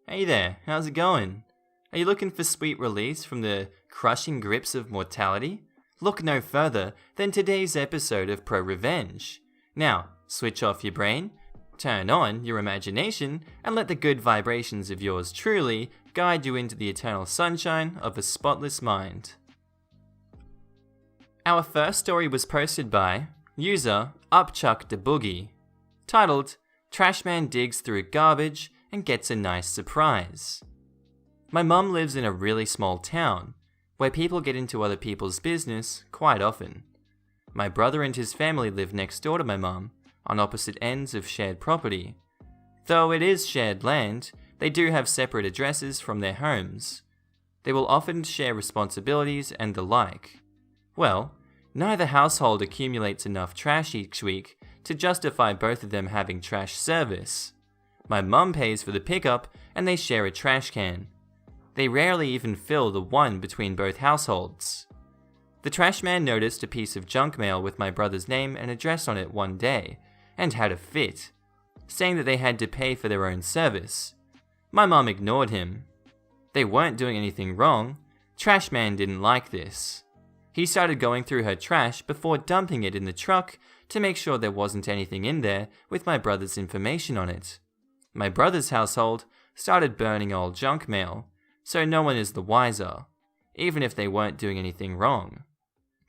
Hey there, how's it going? Are you looking for sweet release from the crushing grips of mortality? Look no further than today's episode of Prorevenge. Now, switch off your brain, turn on your imagination, and let the good vibrations of yours truly guide you into the eternal sunshine of a spotless mind. Our first story was posted by user UpCchuckDaBoogie, titled Trashman Digs Through Garbage and Gets a Nice Surprise. My mum lives in a really small town, where people get into other people's business quite often. My brother and his family live next door to my mum, on opposite ends of shared property. Though it is shared land, they do have separate addresses from their homes. They will often share responsibilities and the like. Well, neither household accumulates enough trash each week to justify both of them having trash service. My mum pays for the pickup and they share a trash can. They rarely even fill the one between both households. The trash man noticed a piece of junk mail with my brother's name and address on it one day, and had a fit, saying that they had to pay for their own service. My mum ignored him. They weren't doing anything wrong. Trash man didn't like this. He started going through her trash before dumping it in the truck to make sure there wasn't anything in there with my brother's information on it. My brother's household started burning old junk mail, so no one is the wiser, even if they weren't doing anything wrong.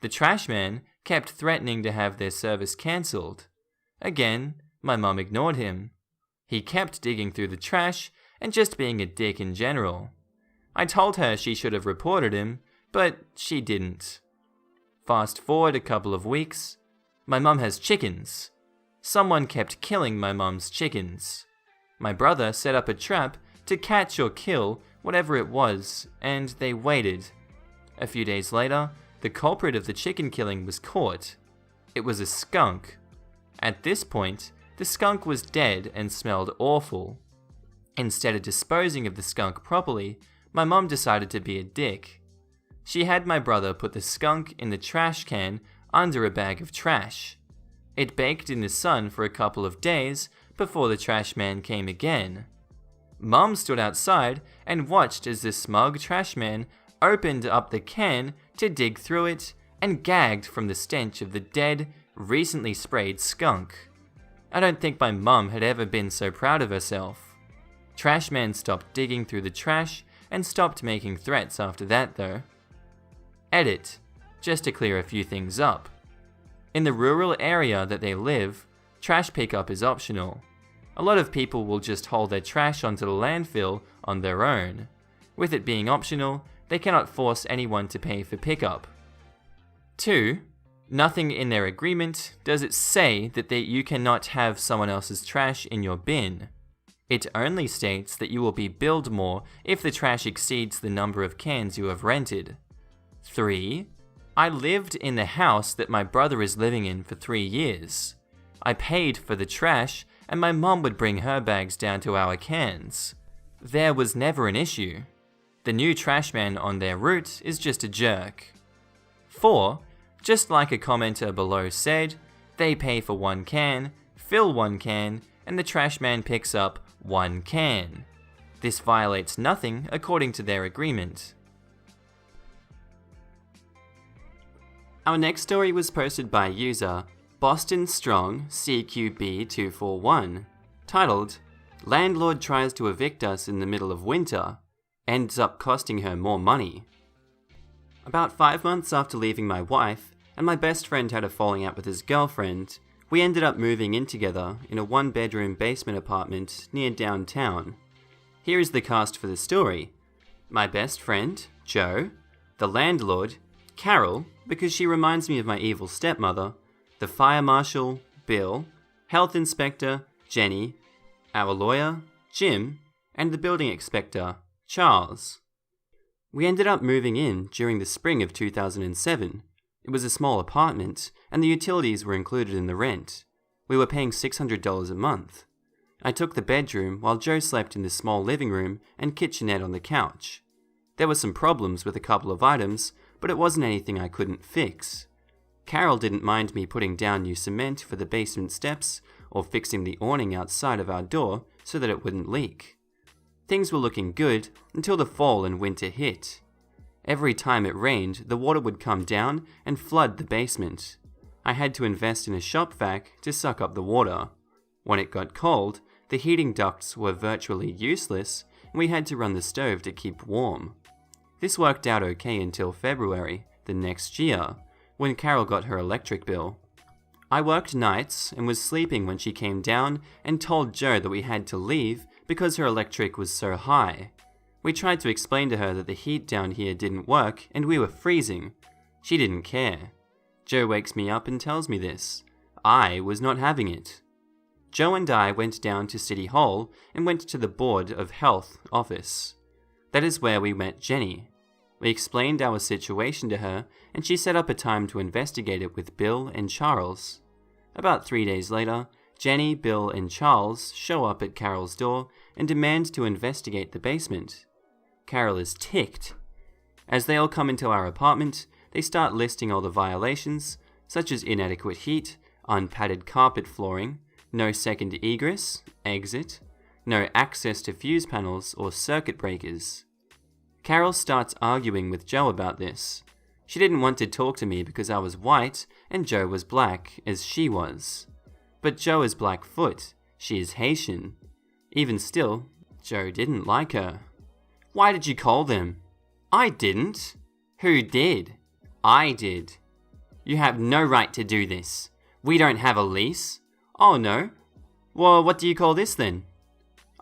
The trash man kept threatening to have their service cancelled. Again, my mum ignored him. He kept digging through the trash and just being a dick in general. I told her she should have reported him, but she didn't. Fast forward a couple of weeks. My mum has chickens. Someone kept killing my mum's chickens. My brother set up a trap to catch or kill whatever it was, and they waited. A few days later, the culprit of the chicken killing was caught. It was a skunk. At this point, the skunk was dead and smelled awful. Instead of disposing of the skunk properly, my mum decided to be a dick. She had my brother put the skunk in the trash can under a bag of trash. It baked in the sun for a couple of days before the trash man came again. Mum stood outside and watched as the smug trash man opened up the can to dig through it and gagged from the stench of the dead, recently sprayed skunk. I don't think my mum had ever been so proud of herself. Trash man stopped digging through the trash and stopped making threats after that though. Edit, just to clear a few things up. In the rural area that they live, trash pickup is optional. A lot of people will just haul their trash onto the landfill on their own. With it being optional, they cannot force anyone to pay for pickup. 2. Nothing in their agreement does it say that you cannot have someone else's trash in your bin. It only states that you will be billed more if the trash exceeds the number of cans you have rented. 3. I lived in the house that my brother is living in for 3 years. I paid for the trash, and my mum would bring her bags down to our cans. There was never an issue. The new trash man on their route is just a jerk. 4. Just like a commenter below said, they pay for 1 can, fill 1 can, and the trash man picks up 1 can. This violates nothing according to their agreement. Our next story was posted by user Boston Strong CQB241, titled, Landlord tries to evict us in the middle of winter, ends up costing her more money. About 5 months after leaving my wife, and my best friend had a falling out with his girlfriend, we ended up moving in together in a 1-bedroom basement apartment near downtown. Here is the cast for the story. My best friend, Joe, the landlord, Carol, because she reminds me of my evil stepmother, the fire marshal, Bill, health inspector, Jenny, our lawyer, Jim, and the building inspector, Charles. We ended up moving in during the spring of 2007. It was a small apartment, and the utilities were included in the rent. We were paying $600 a month. I took the bedroom while Joe slept in the small living room and kitchenette on the couch. There were some problems with a couple of items, but it wasn't anything I couldn't fix. Carol didn't mind me putting down new cement for the basement steps or fixing the awning outside of our door so that it wouldn't leak. Things were looking good until the fall and winter hit. Every time it rained, the water would come down and flood the basement. I had to invest in a shop vac to suck up the water. When it got cold, the heating ducts were virtually useless and we had to run the stove to keep warm. This worked out okay until February, the next year, when Carol got her electric bill. I worked nights and was sleeping when she came down and told Jo that we had to leave because her electric was so high. We tried to explain to her that the heat down here didn't work and we were freezing. She didn't care. Jo wakes me up and tells me this. I was not having it. Jo and I went down to City Hall and went to the Board of Health office. That is where we met Jenny. We explained our situation to her and she set up a time to investigate it with Bill and Charles. About 3 days later, Jenny, Bill, and Charles show up at Carol's door and demand to investigate the basement. Carol is ticked. As they all come into our apartment, they start listing all the violations, such as inadequate heat, unpadded carpet flooring, no second egress, exit, no access to fuse panels or circuit breakers. Carol starts arguing with Jo about this. She didn't want to talk to me because I was white and Jo was black, as she was. But Jo is Blackfoot, she is Haitian. Even still, Jo didn't like her. Why did you call them? I didn't. Who did? I did. You have no right to do this. We don't have a lease. Oh no. Well, what do you call this then?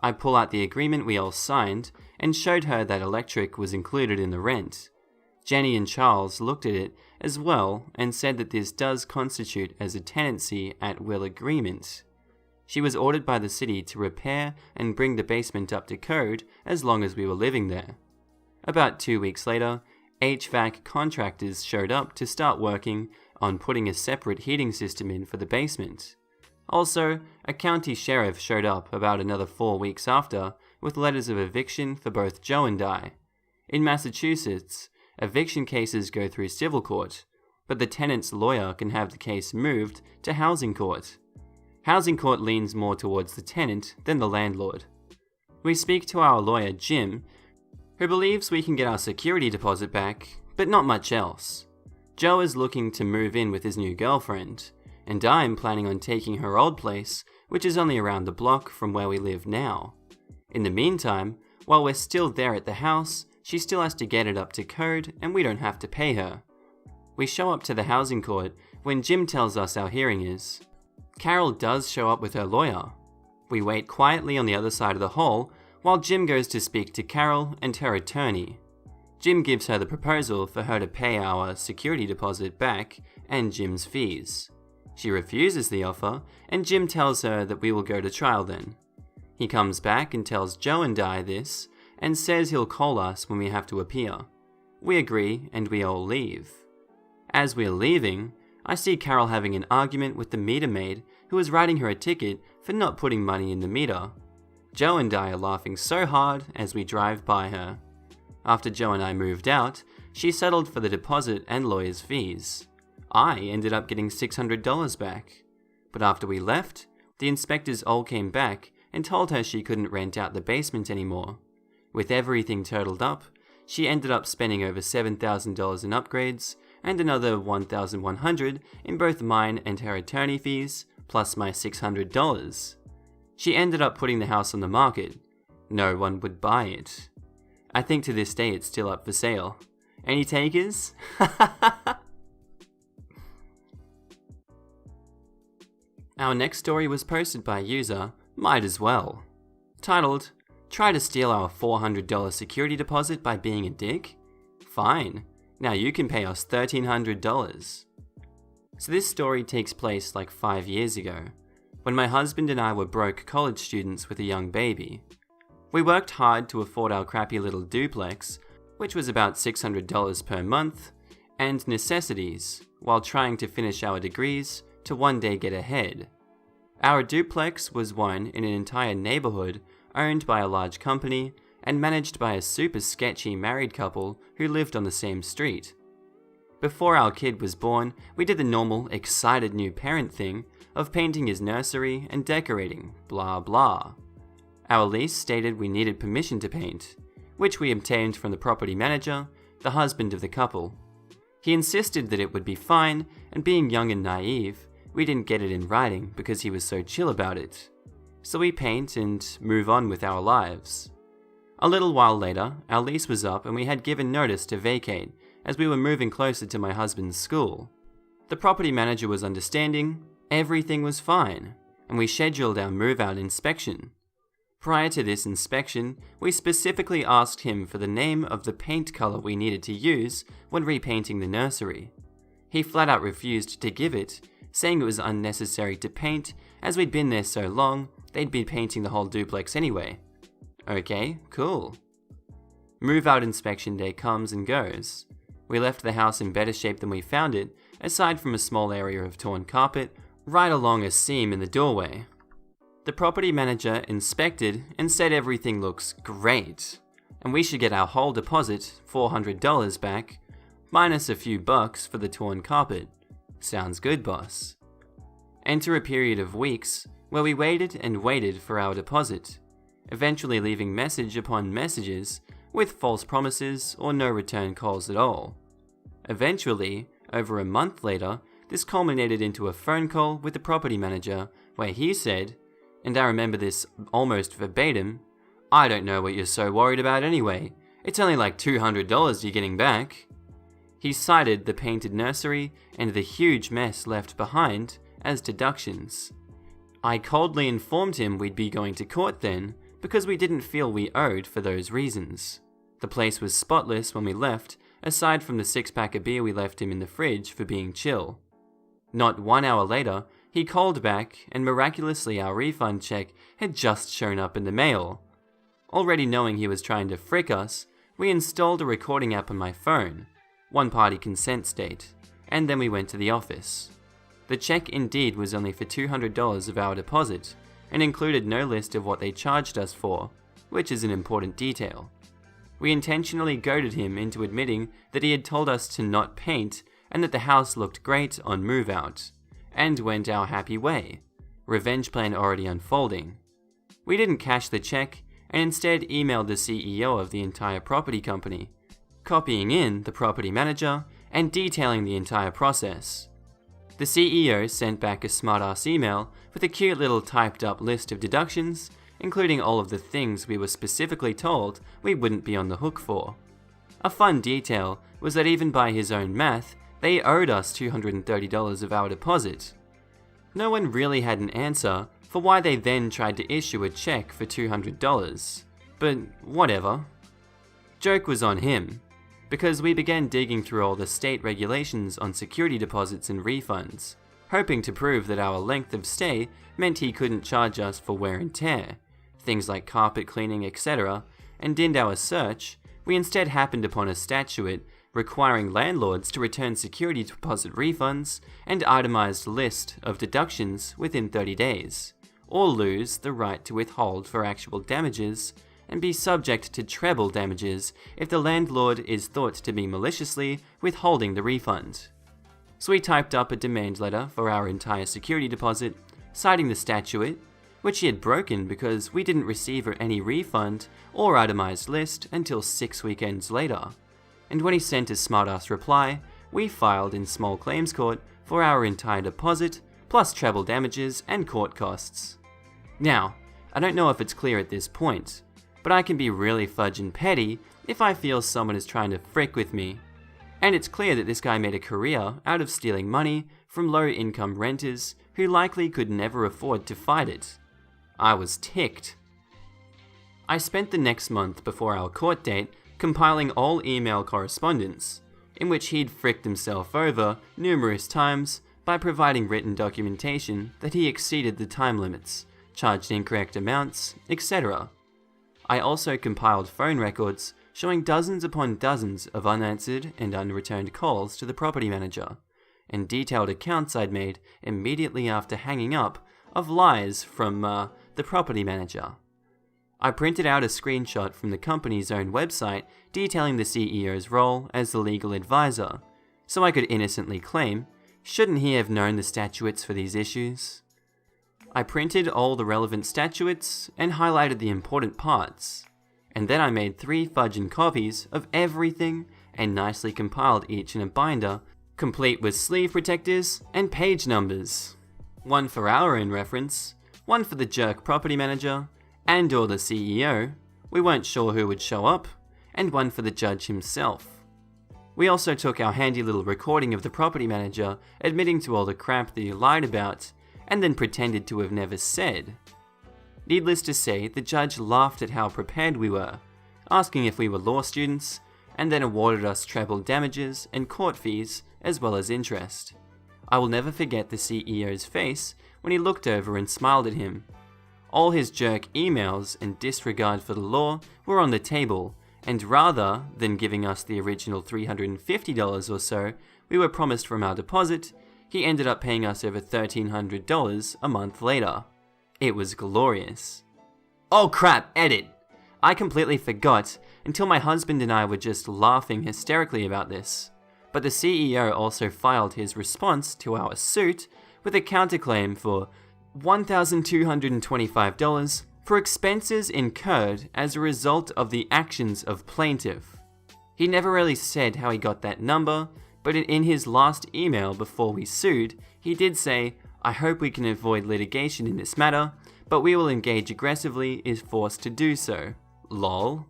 I pull out the agreement we all signed and showed her that electric was included in the rent. Jenny and Charles looked at it as well and said that this does constitute as a tenancy at will agreement. She was ordered by the city to repair and bring the basement up to code as long as we were living there. About 2 weeks later, HVAC contractors showed up to start working on putting a separate heating system in for the basement. Also, a county sheriff showed up about another 4 weeks after with letters of eviction for both Jo and I. In Massachusetts, eviction cases go through civil court, but the tenant's lawyer can have the case moved to housing court. Housing court leans more towards the tenant than the landlord. We speak to our lawyer Jim, who believes we can get our security deposit back, but not much else. Jo is looking to move in with his new girlfriend, and I'm planning on taking her old place, which is only around the block from where we live now. In the meantime, while we're still there at the house, she still has to get it up to code and we don't have to pay her. We show up to the housing court when Jim tells us our hearing is. Carol does show up with her lawyer. We wait quietly on the other side of the hall while Jim goes to speak to Carol and her attorney. Jim gives her the proposal for her to pay our security deposit back and Jim's fees. She refuses the offer and Jim tells her that we will go to trial then. He comes back and tells Jo and I this and says he'll call us when we have to appear. We agree and we all leave. As we're leaving, I see Carol having an argument with the meter maid who is writing her a ticket for not putting money in the meter. Jo and I are laughing so hard as we drive by her. After Jo and I moved out, she settled for the deposit and lawyer's fees. I ended up getting $600 back. But after we left, the inspectors all came back and told her she couldn't rent out the basement anymore. With everything totaled up, she ended up spending over $7,000 in upgrades and another $1,100 in both mine and her attorney fees, plus my $600. She ended up putting the house on the market. No one would buy it. I think to this day it's still up for sale. Any takers? Our next story was posted by user Might As Well, titled, "Try to steal our $400 security deposit by being a dick? Fine, now you can pay us $1,300. So this story takes place like 5 years ago, when my husband and I were broke college students with a young baby. We worked hard to afford our crappy little duplex, which was about $600 per month, and necessities, while trying to finish our degrees to one day get ahead. Our duplex was one in an entire neighborhood owned by a large company and managed by a super sketchy married couple who lived on the same street. Before our kid was born, we did the normal excited new parent thing of painting his nursery and decorating, blah blah. Our lease stated we needed permission to paint, which we obtained from the property manager, the husband of the couple. He insisted that it would be fine, and being young and naive, we didn't get it in writing because he was so chill about it. So we paint and move on with our lives. A little while later, our lease was up and we had given notice to vacate as we were moving closer to my husband's school. The property manager was understanding, everything was fine, and we scheduled our move-out inspection. Prior to this inspection, we specifically asked him for the name of the paint color we needed to use when repainting the nursery. He flat out refused to give it, saying it was unnecessary to paint as we'd been there so long, they'd be painting the whole duplex anyway. Okay, cool. Move-out inspection day comes and goes. We left the house in better shape than we found it, aside from a small area of torn carpet right along a seam in the doorway. The property manager inspected and said everything looks great, and we should get our whole deposit, $400 back, minus a few bucks for the torn carpet. Sounds good, boss. Enter a period of weeks where we waited and waited for our deposit, eventually leaving message upon messages with false promises or no return calls at all. Eventually, over a month later, this culminated into a phone call with the property manager where he said, and I remember this almost verbatim, "I don't know what you're so worried about anyway. It's only like $200 you're getting back." He cited the painted nursery and the huge mess left behind as deductions. I coldly informed him we'd be going to court then because we didn't feel we owed for those reasons. The place was spotless when we left, aside from the 6-pack of beer we left him in the fridge for being chill. Not 1 hour later, he called back and miraculously our refund check had just shown up in the mail. Already knowing he was trying to frick us, we installed a recording app on my phone, one-party consent state, and then we went to the office. The check indeed was only for $200 of our deposit, and included no list of what they charged us for, which is an important detail. We intentionally goaded him into admitting that he had told us to not paint and that the house looked great on move-out, and went our happy way, revenge plan already unfolding. We didn't cash the check, and instead emailed the CEO of the entire property company, copying in the property manager and detailing the entire process. The CEO sent back a smart-ass email with a cute little typed-up list of deductions, including all of the things we were specifically told we wouldn't be on the hook for. A fun detail was that even by his own math, they owed us $230 of our deposit. No one really had an answer for why they then tried to issue a check for $200, but whatever. Joke was on him, because we began digging through all the state regulations on security deposits and refunds, hoping to prove that our length of stay meant he couldn't charge us for wear and tear, things like carpet cleaning, etc., and in our search, we instead happened upon a statute requiring landlords to return security deposit refunds and itemized list of deductions within 30 days, or lose the right to withhold for actual damages and be subject to treble damages if the landlord is thought to be maliciously withholding the refund. So we typed up a demand letter for our entire security deposit, citing the statute, which he had broken because we didn't receive any refund or itemized list until 6 weekends later. And when he sent his smartass reply, we filed in small claims court for our entire deposit, plus treble damages and court costs. Now, I don't know if it's clear at this point, but I can be really fudgin' petty if I feel someone is trying to frick with me. And it's clear that this guy made a career out of stealing money from low-income renters who likely could never afford to fight it. I was ticked. I spent the next month before our court date compiling all email correspondence, in which he'd fricked himself over numerous times by providing written documentation that he exceeded the time limits, charged incorrect amounts, etc. I also compiled phone records showing dozens upon dozens of unanswered and unreturned calls to the property manager, and detailed accounts I'd made immediately after hanging up of lies from the property manager. I printed out a screenshot from the company's own website detailing the CEO's role as the legal advisor, so I could innocently claim, shouldn't he have known the statutes for these issues? I printed all the relevant statutes and highlighted the important parts, and then I made 3 fudging copies of everything and nicely compiled each in a binder, complete with sleeve protectors and page numbers. One for our own reference, one for the jerk property manager and or the CEO, we weren't sure who would show up, and one for the judge himself. We also took our handy little recording of the property manager admitting to all the crap that he lied about and then pretended to have never said. Needless to say, the judge laughed at how prepared we were, asking if we were law students, and then awarded us treble damages and court fees as well as interest. I will never forget the CEO's face when he looked over and smiled at him. All his jerk emails and disregard for the law were on the table, and rather than giving us the original $350 or so we were promised from our deposit, he ended up paying us over $1,300 a month later. It was glorious. Oh crap, edit! I completely forgot until my husband and I were just laughing hysterically about this. But the CEO also filed his response to our suit with a counterclaim for $1,225 for expenses incurred as a result of the actions of plaintiff. He never really said how he got that number, but in his last email before we sued, he did say, "I hope we can avoid litigation in this matter, but we will engage aggressively if forced to do so. Lol."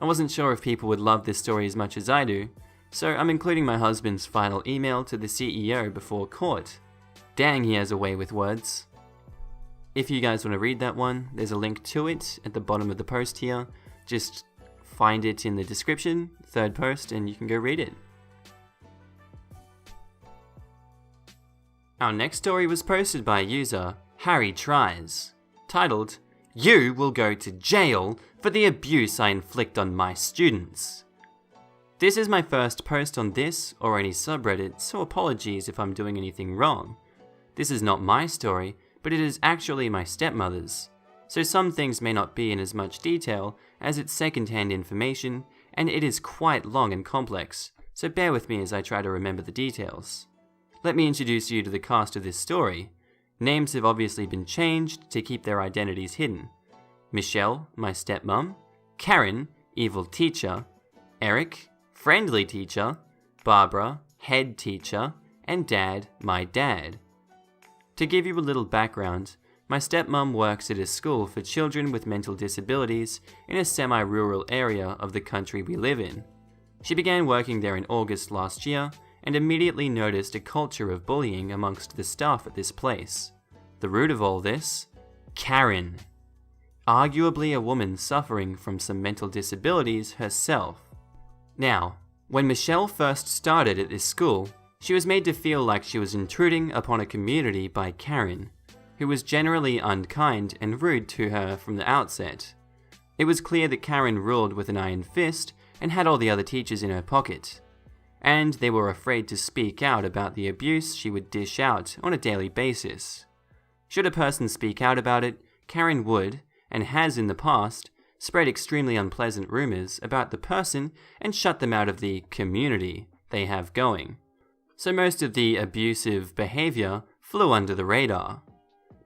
I wasn't sure if people would love this story as much as I do, so I'm including my husband's final email to the CEO before court. Dang, he has a way with words. If you guys want to read that one, there's a link to it at the bottom of the post here. Just find it in the description, 3rd post, and you can go read it. Our next story was posted by user harrytries, titled, "You will go to jail for the abuse I inflict on my students." This is my first post on this or any subreddit, so apologies if I'm doing anything wrong. This is not my story, but it is actually my stepmother's, so some things may not be in as much detail as it's second-hand information, and it is quite long and complex, so bear with me as I try to remember the details. Let me introduce you to the cast of this story. Names have obviously been changed to keep their identities hidden. Michelle, my stepmom, Karen, evil teacher, Eric, friendly teacher, Barbara, head teacher, and Dad, my dad. To give you a little background, my stepmom works at a school for children with mental disabilities in a semi-rural area of the country we live in. She began working there in August last year and immediately noticed a culture of bullying amongst the staff at this place. The root of all this? Karen. Arguably a woman suffering from some mental disabilities herself. Now, when Michelle first started at this school, she was made to feel like she was intruding upon a community by Karen, who was generally unkind and rude to her from the outset. It was clear that Karen ruled with an iron fist and had all the other teachers in her pocket, and they were afraid to speak out about the abuse she would dish out on a daily basis. Should a person speak out about it, Karen would, and has in the past, spread extremely unpleasant rumors about the person and shut them out of the community they have going. So most of the abusive behavior flew under the radar.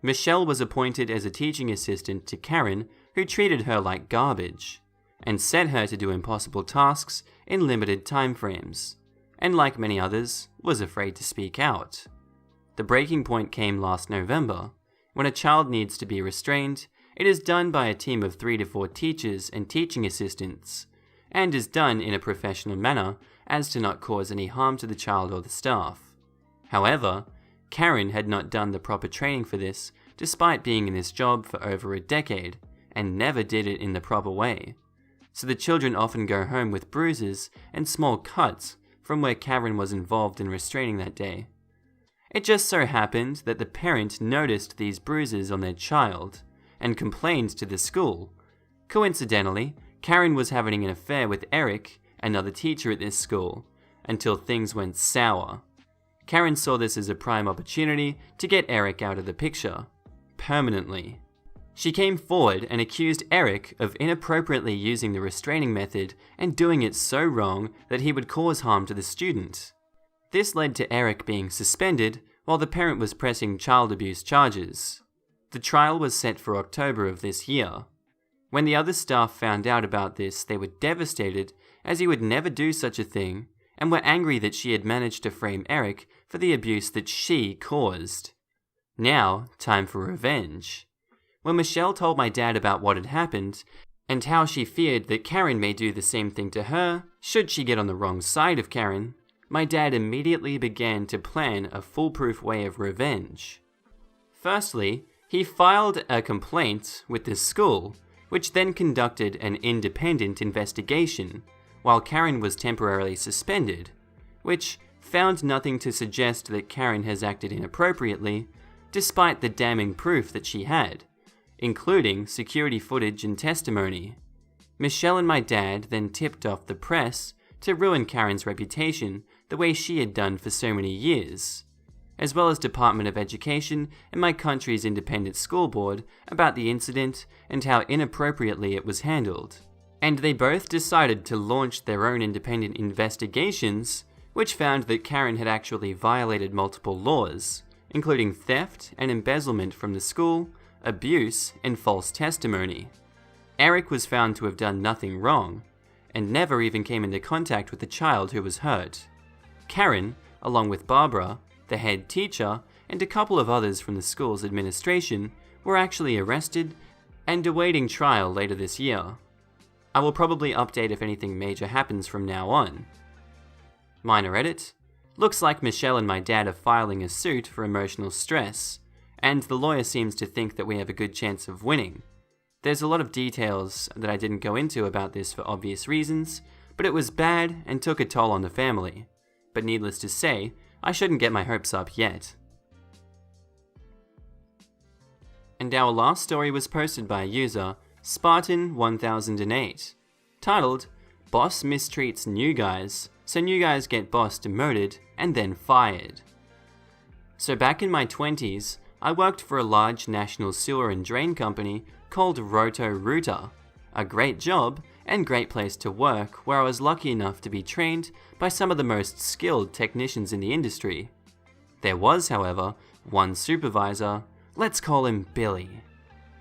Michelle was appointed as a teaching assistant to Karen, who treated her like garbage, and set her to do impossible tasks in limited time frames, and like many others, was afraid to speak out. The breaking point came last November. When a child needs to be restrained, it is done by a team of 3 to 4 teachers and teaching assistants, and is done in a professional manner as to not cause any harm to the child or the staff. However, Karen had not done the proper training for this despite being in this job for over a decade, and never did it in the proper way. So the children often go home with bruises and small cuts from where Karen was involved in restraining that day. It just so happened that the parent noticed these bruises on their child and complained to the school. Coincidentally, Karen was having an affair with Eric, another teacher at this school, until things went sour. Karen saw this as a prime opportunity to get Eric out of the picture, permanently. She came forward and accused Eric of inappropriately using the restraining method and doing it so wrong that he would cause harm to the student. This led to Eric being suspended while the parent was pressing child abuse charges. The trial was set for October of this year. When the other staff found out about this, they were devastated, as he would never do such a thing, and were angry that she had managed to frame Eric for the abuse that she caused. Now, time for revenge. When Michelle told my dad about what had happened, and how she feared that Karen may do the same thing to her, should she get on the wrong side of Karen, my dad immediately began to plan a foolproof way of revenge. Firstly, he filed a complaint with the school, which then conducted an independent investigation, while Karen was temporarily suspended, which found nothing to suggest that Karen has acted inappropriately, despite the damning proof that she had, including security footage and testimony. Michelle and my dad then tipped off the press to ruin Karen's reputation the way she had done for so many years, as well as Department of Education and my country's independent school board about the incident and how inappropriately it was handled. And they both decided to launch their own independent investigations, which found that Karen had actually violated multiple laws, including theft and embezzlement from the school, abuse, and false testimony. Eric was found to have done nothing wrong, and never even came into contact with the child who was hurt. Karen, along with Barbara, the head teacher, and a couple of others from the school's administration, were actually arrested and awaiting trial later this year. I will probably update if anything major happens from now on. Minor edit. Looks like Michelle and my dad are filing a suit for emotional stress, and the lawyer seems to think that we have a good chance of winning. There's a lot of details that I didn't go into about this for obvious reasons, but it was bad and took a toll on the family. But needless to say, I shouldn't get my hopes up yet. And our last story was posted by user Spartan1008, titled, Boss Mistreats New Guys, so New Guys Get Boss Demoted and then Fired. So back in my 20s, I worked for a large national sewer and drain company called Roto-Rooter, a great job and great place to work where I was lucky enough to be trained by some of the most skilled technicians in the industry. There was, however, one supervisor, let's call him Billy.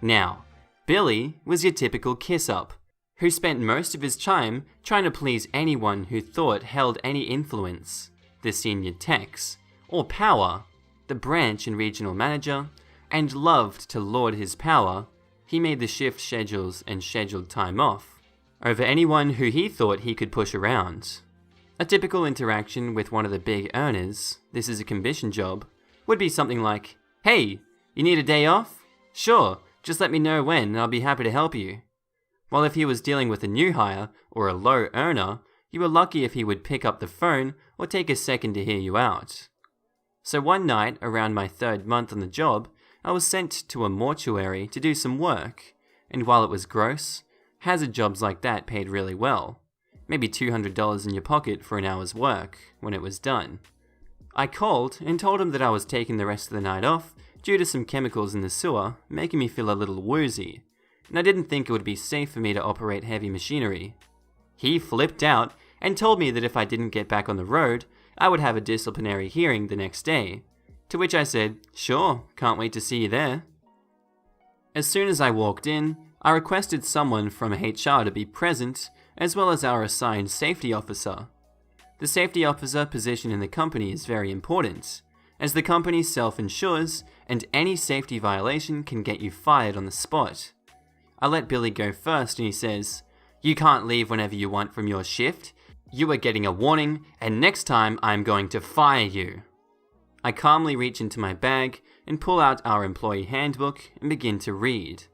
Now, Billy was your typical kiss-up, who spent most of his time trying to please anyone who thought held any influence, the senior techs, or power, the branch and regional manager, and loved to lord his power. He made the shift schedules and scheduled time off over anyone who he thought he could push around. A typical interaction with one of the big earners, this is a commission job, would be something like, "Hey, you need a day off? Sure, just let me know when and I'll be happy to help you." While if he was dealing with a new hire or a low earner, you were lucky if he would pick up the phone or take a second to hear you out. So one night, around my 3rd month on the job, I was sent to a mortuary to do some work, and while it was gross, hazard jobs like that paid really well. Maybe $200 in your pocket for an hour's work when it was done. I called and told him that I was taking the rest of the night off due to some chemicals in the sewer making me feel a little woozy, and I didn't think it would be safe for me to operate heavy machinery. He flipped out and told me that if I didn't get back on the road, I would have a disciplinary hearing the next day, to which I said, "Sure, can't wait to see you there." As soon as I walked in, I requested someone from HR to be present, as well as our assigned safety officer. The safety officer position in the company is very important, as the company self-insures and any safety violation can get you fired on the spot. I let Billy go first and he says, "You can't leave whenever you want from your shift. You are getting a warning, and next time I'm going to fire you." I calmly reach into my bag and pull out our employee handbook and begin to read.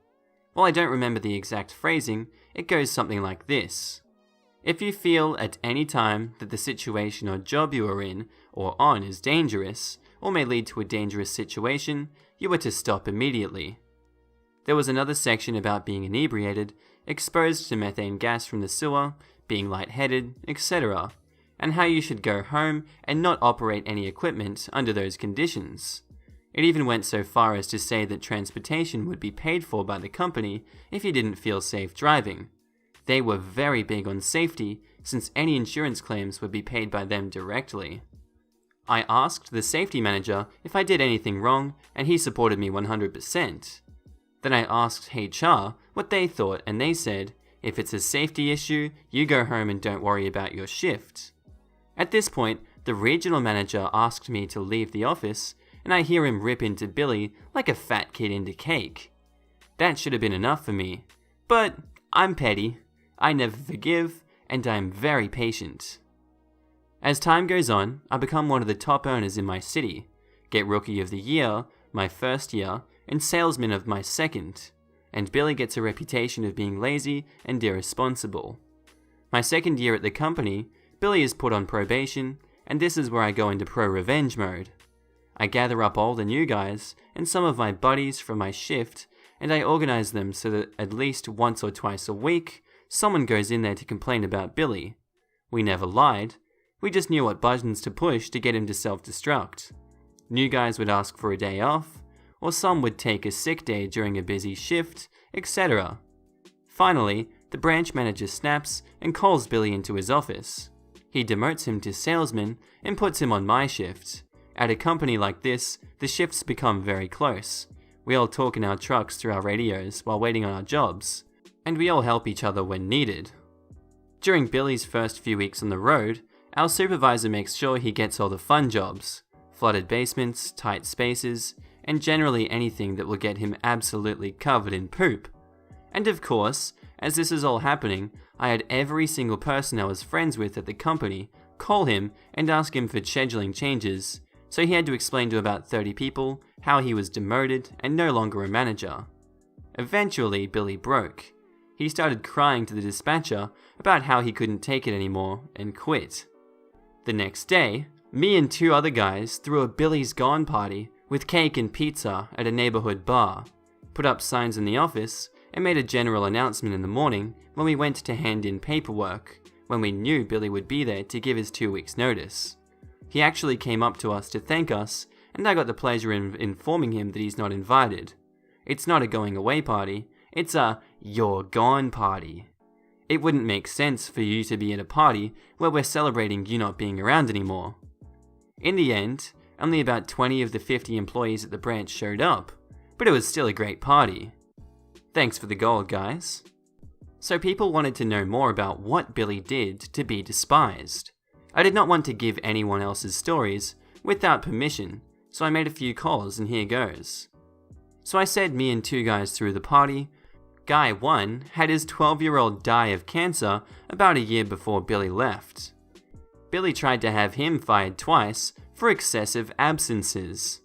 While I don't remember the exact phrasing, it goes something like this. If you feel at any time that the situation or job you are in or on is dangerous, or may lead to a dangerous situation, you are to stop immediately. There was another section about being inebriated, exposed to methane gas from the sewer, being lightheaded, etc., and how you should go home and not operate any equipment under those conditions. It even went so far as to say that transportation would be paid for by the company if you didn't feel safe driving. They were very big on safety, since any insurance claims would be paid by them directly. I asked the safety manager if I did anything wrong, and he supported me 100%. Then I asked HR what they thought, and they said, if it's a safety issue, you go home and don't worry about your shift. At this point, the regional manager asked me to leave the office, and I hear him rip into Billy like a fat kid into cake. That should have been enough for me, but I'm petty, I never forgive, and I'm very patient. As time goes on, I become one of the top earners in my city, get Rookie of the Year my first year, and Salesman of my second, and Billy gets a reputation of being lazy and irresponsible. My second year at the company, Billy is put on probation, and this is where I go into pro-revenge mode. I gather up all the new guys and some of my buddies from my shift, and I organize them so that at least once or twice a week, someone goes in there to complain about Billy. We never lied, we just knew what buttons to push to get him to self-destruct. New guys would ask for a day off, or some would take a sick day during a busy shift, etc. Finally, the branch manager snaps and calls Billy into his office. He demotes him to salesman and puts him on my shift. At a company like this, the shifts become very close. We all talk in our trucks through our radios while waiting on our jobs, and we all help each other when needed. During Billy's first few weeks on the road, our supervisor makes sure he gets all the fun jobs, flooded basements, tight spaces, and generally anything that will get him absolutely covered in poop. And of course, as this is all happening, I had every single person I was friends with at the company call him and ask him for scheduling changes, so he had to explain to about 30 people how he was demoted and no longer a manager. Eventually, Billy broke. He started crying to the dispatcher about how he couldn't take it anymore and quit. The next day, me and 2 other guys threw a Billy's Gone party with cake and pizza at a neighborhood bar, put up signs in the office, and made a general announcement in the morning when we went to hand in paperwork, when we knew Billy would be there to give his 2 weeks notice. He actually came up to us to thank us, and I got the pleasure in informing him that he's not invited. It's not a going away party, it's a you're gone party. It wouldn't make sense for you to be at a party where we're celebrating you not being around anymore. In the end, only about 20 of the 50 employees at the branch showed up, but it was still a great party. Thanks for the gold, guys. So people wanted to know more about what Billy did to be despised. I did not want to give anyone else's stories without permission, so I made a few calls and here goes. So I said me and 2 guys threw the party. Guy 1 had his 12-year-old die of cancer about a year before Billy left. Billy tried to have him fired twice for excessive absences.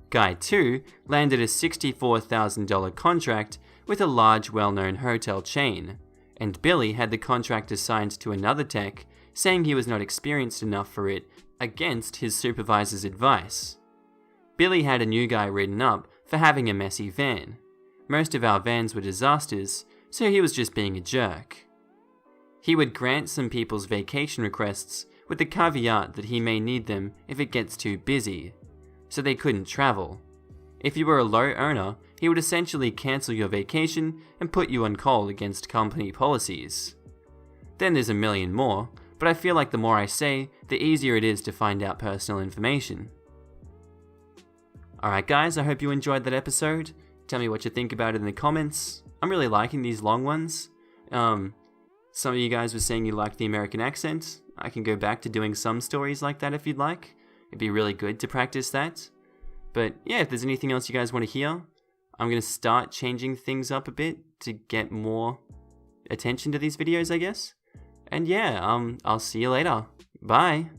Guy 2 landed a $64,000 contract with a large well-known hotel chain, and Billy had the contract assigned to another tech, saying he was not experienced enough for it against his supervisor's advice. Billy had a new guy written up for having a messy van. Most of our vans were disasters, so he was just being a jerk. He would grant some people's vacation requests with the caveat that he may need them if it gets too busy, so they couldn't travel. If you were a low earner, he would essentially cancel your vacation and put you on call against company policies. Then there's a million more, but I feel like the more I say, the easier it is to find out personal information. Alright guys, I hope you enjoyed that episode. Tell me what you think about it in the comments. I'm really liking these long ones. Some of you guys were saying you liked the American accent. I can go back to doing some stories like that if you'd like. It'd be really good to practice that. But yeah, if there's anything else you guys want to hear, I'm going to start changing things up a bit to get more attention to these videos, I guess. And yeah, I'll see you later. Bye.